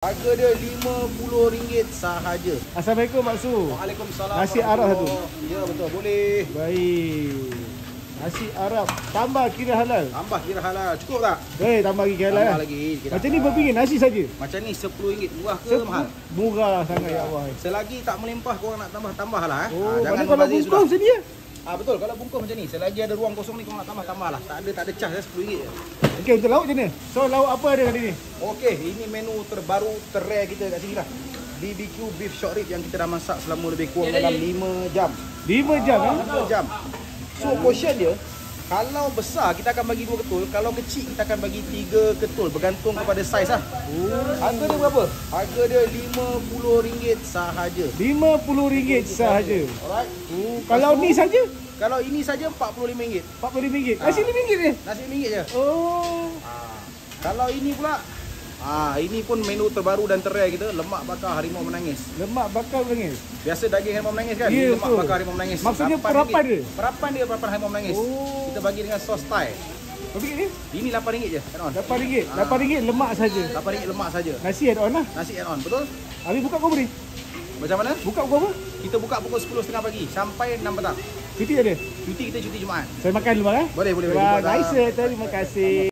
Harga dia RM50 sahaja. Assalamualaikum Mak Su. Waalaikumsalam. Nasi Arab satu. Ya betul, boleh. Baik. Nasi Arab tambah kira halal. Tambah kira halal. Cukup tak? Tambah lagi kira halal. Tambah lagi. Macam ni berapa ringgit nasi saja? Macam ni RM10. Murah ke mahal? Murah sangat ya Allah. Selagi tak melimpah korang nak tambah lah. Oh, mana kalau bungkus je dia? Betul, kalau bungkus macam ni. Selagi ada ruang kosong ni korang nak tambah lah. Tak ada cas RM10 je. Okey, untuk lauk macam ni? So lauk apa ada hari ni? Okey, ini menu terbaru, terrare kita kat sini lah. BBQ beef short rib yang kita dah masak selama lebih kurang dalam 5 jam. 5 jam 5 jam. So portion dia, kalau besar kita akan bagi 2 ketul, kalau kecil kita akan bagi 3 ketul bergantung kepada saiz lah. Harga dia berapa? Harga dia RM50 sahaja. RM50 sahaja. Alright. Kalau ni saja? Kalau ini saja RM45. RM45. Nasi RM5 je? Nasi RM5 je. Oh. Kalau ini pula, ini pun menu terbaru dan terrare kita, lemak bakar harimau menangis. Lemak bakar menangis. Biasa daging harimau menangis kan? Ya, lemak bakar harimau menangis. Maksudnya perapan dia? Perapan harimau menangis. Kita bagi dengan sos Thai. Berapa ni? Ini RM8 je, add on. RM8. RM8 lemak saja. RM8 lemak saja. Nasi add on lah. Nasi add on, betul? Habis buka kau beri? Macam mana? Buka pukul apa? Kita buka pukul 10.30 pagi sampai 6 petang. Cuti ada? Cuti kita cuti Jumaat. Saya makan dulu bang. Boleh. Nice, terima kasih.